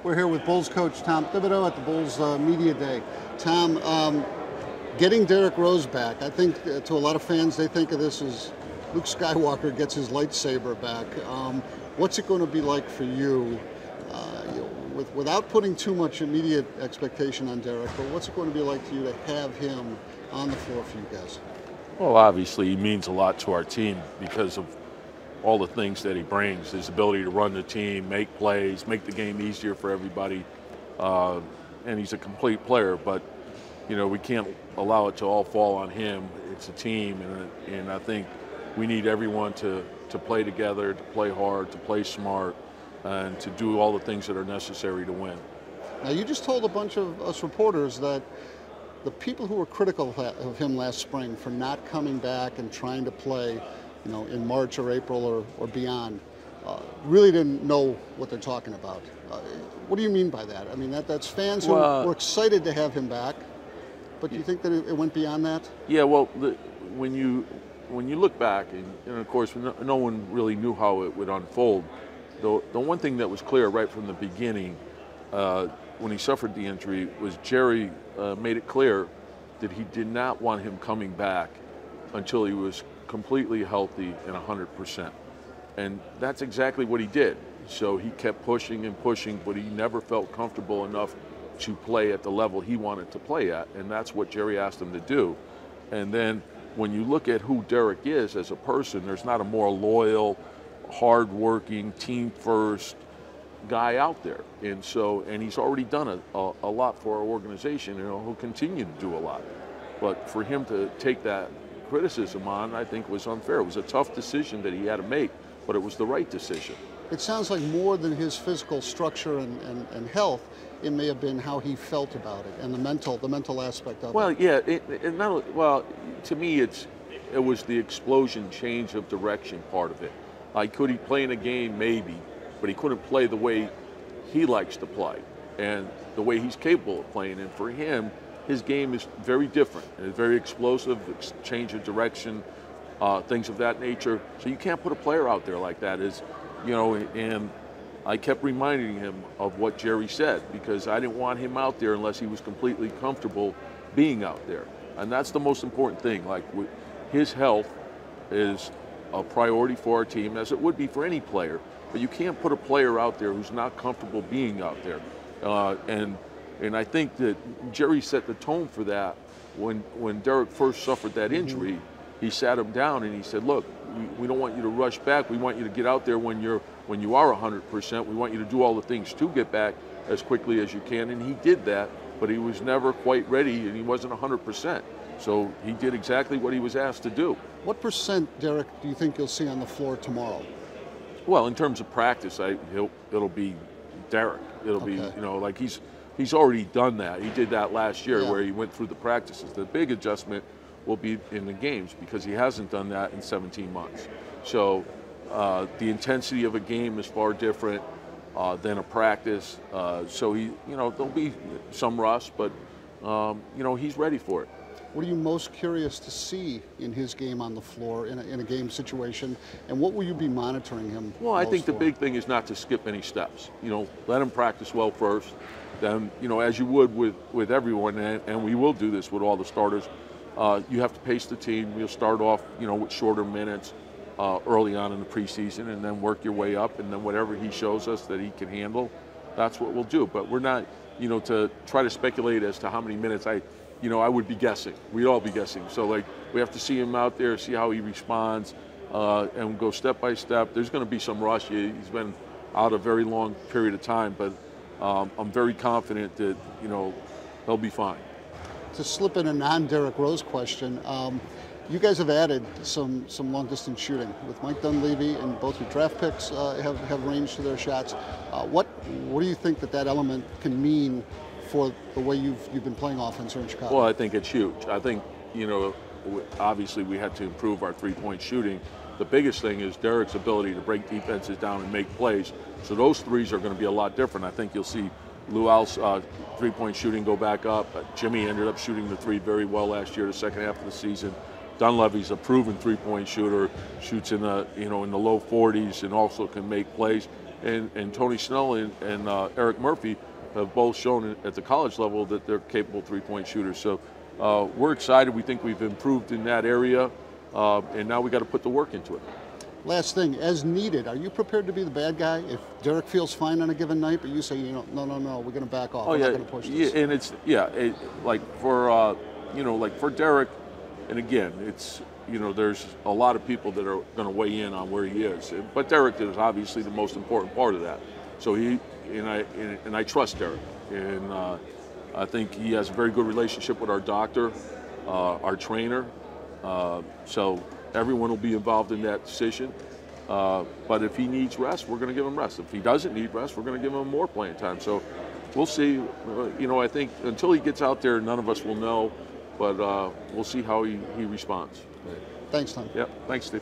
We're here with Bulls coach Tom Thibodeau at the Bulls Media Day. Tom, getting Derrick Rose back, I think to a lot of fans, they think of this as Luke Skywalker gets his lightsaber back. What's it going to be like for you, without putting too much immediate expectation on Derrick, but what's it going to be like to you to have him on the floor for you guys? Well, obviously, he means a lot to our team because of all the things that he brings, his ability to run the team, make plays, make the game easier for everybody, and he's a complete player. But, you know, we can't allow it to all fall on him. It's a team, and I think we need everyone to play together, to play hard, to play smart, and to do all the things that are necessary to win. Now, you just told a bunch of us reporters that the people who were critical of him last spring for not coming back and trying to play, you know, in March or April or beyond, really didn't know what they're talking about. What do you mean by that? I mean, that's fans who were excited to have him back, but do you think that it went beyond that? Yeah, well, when you look back, and of course, no one really knew how it would unfold. The one thing that was clear right from the beginning, when he suffered the injury, was Jerry made it clear that he did not want him coming back until he was completely healthy and 100%. And that's exactly what he did. So he kept pushing and pushing, but he never felt comfortable enough to play at the level he wanted to play at, and that's what Jerry asked him to do. And then when you look at who Derrick is as a person, there's not a more loyal, hard-working, team-first guy out there. And he's already done a lot for our organization, and he'll continue to do a lot. But for him to take that criticism on, I think, was unfair. It was a tough decision that he had to make, but it was the right decision. It sounds like more than his physical structure and health, it may have been how he felt about it and the mental aspect of it. Well, yeah, to me, it was the explosion change of direction part of it. Like, could he play in a game? Maybe, but he couldn't play the way he likes to play and the way he's capable of playing. And for him, his game is very different. It's very explosive, change of direction, things of that nature. So you can't put a player out there like that. And I kept reminding him of what Jerry said, because I didn't want him out there unless he was completely comfortable being out there. And that's the most important thing. Like, his health is a priority for our team, as it would be for any player. But you can't put a player out there who's not comfortable being out there. And I think that Jerry set the tone for that when Derrick first suffered that injury. He sat him down and he said, look, we don't want you to rush back. We want you to get out there when you are 100%. We want you to do all the things to get back as quickly as you can. And he did that, but he was never quite ready, and he wasn't 100%. So he did exactly what he was asked to do. What percent, Derrick, do you think you'll see on the floor tomorrow? Well, in terms of practice, it'll be Derrick. It'll be, like he's already done that. He did that last year where he went through the practices. The big adjustment will be in the games, because he hasn't done that in 17 months. So the intensity of a game is far different than a practice. So there'll be some rust, but he's ready for it. What are you most curious to see in his game on the floor in a game situation, and what will you be monitoring him? Well, I think the big thing is not to skip any steps. Let him practice well first. Then, as you would with everyone, and we will do this with all the starters, you have to pace the team. You'll start off, with shorter minutes early on in the preseason, and then work your way up, and then whatever he shows us that he can handle, that's what we'll do. But we're not, to try to speculate as to how many minutes I would be guessing. We'd all be guessing. So, we have to see him out there, see how he responds, and go step by step. There's going to be some rush. He's been out a very long period of time, but I'm very confident that, he'll be fine. To slip in a non-Derrick Rose question, you guys have added some long-distance shooting with Mike Dunleavy, and both your draft picks have range to their shots. What do you think that element can mean for the way you've been playing offense here in Chicago? Well, I think it's huge. I think, obviously we had to improve our three-point shooting. The biggest thing is Derrick's ability to break defenses down and make plays. So those threes are going to be a lot different. I think you'll see Lual's three-point shooting go back up. Jimmy ended up shooting the three very well last year, the second half of the season. Dunleavy's a proven three-point shooter, shoots in the in the low 40s, and also can make plays. and Tony Snell and Eric Murphy have both shown at the college level that they're capable three-point shooters. So we're excited. We think we've improved in that area, and now we got to put the work into it. Last thing, as needed, are you prepared to be the bad guy if Derrick feels fine on a given night, but you say, no, we're going to back off. Oh, we're yeah, not going to push this. Yeah, and it's like for like for Derrick, and again, it's there's a lot of people that are going to weigh in on where he is, but Derrick is obviously the most important part of that. So I trust Derrick, and I think he has a very good relationship with our doctor, our trainer. So everyone will be involved in that decision. But if he needs rest, we're going to give him rest. If he doesn't need rest, we're going to give him more playing time. So we'll see. I think until he gets out there, none of us will know. But we'll see how he responds. Thanks, Tom. Yeah, thanks, Steve.